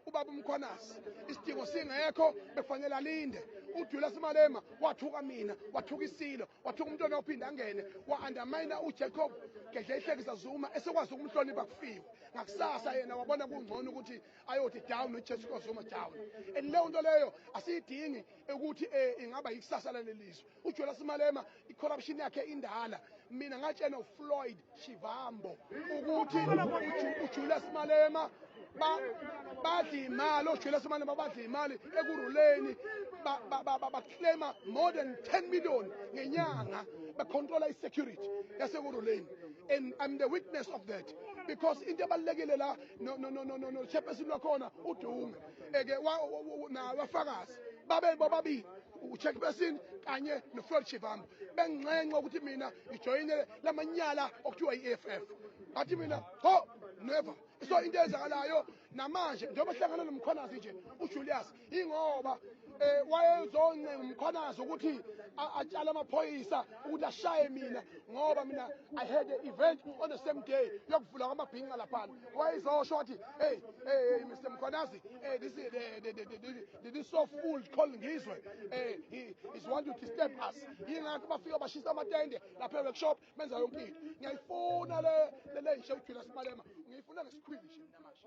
Ubaba uMkhwanazi isidingo singekho bekufanele alinde. uJulius Malema wathuka mina, wathuka iSilo, wathuka umuntu ophinda angene, wa-undermine uJacob Gedleyihlekisa Zuma esekwazi ukumhlonipha kufika. Ngakusasa yena wabona kungcono ukuthi ayothi down noJessica Zuma down. And leyo nto leyo asiyidingi ukuthi ingaba yikusasa lalelizwe. uJulius Malema icorruption yakhe indala. Mina ngatshena uFloyd Shivambo ukuthi uJulius Malema badla imali, oJulius Malema badla imali ekuruleni, baclaima more than 10 million ngenyanga, becontrola i-security yasekuruleni. And I'm the witness of that, because into ebalulekile la no chairperson wakhona uDunga wafakazi babili uchairperson kanye noFloyd Shivambo bengenxa ukuthi mina ijoyine lamanyala okuthiwa i-EFF. Athi mina ho never. So into ezakalayo namanje njengoba hlangana noMkhwanazi nje uJulius ingoba wayezoncenga uMkhwanazi ukuthi atshala amaphoyisa ukuthi ashaye mina ngoba mina I had an event on the same day yokuvula kwamabhinqa lapha. Wayezosho wathi hey Mr. Mkhwanazi, this is this so fool calling Ngizwe, he's want to disturb us. Yingakho bafika bashisa amatende lapha workshop benza yonke into. Ngiyayifuna le nje uJulius Malema, ngiyifuna ngesikhwili nje namanje.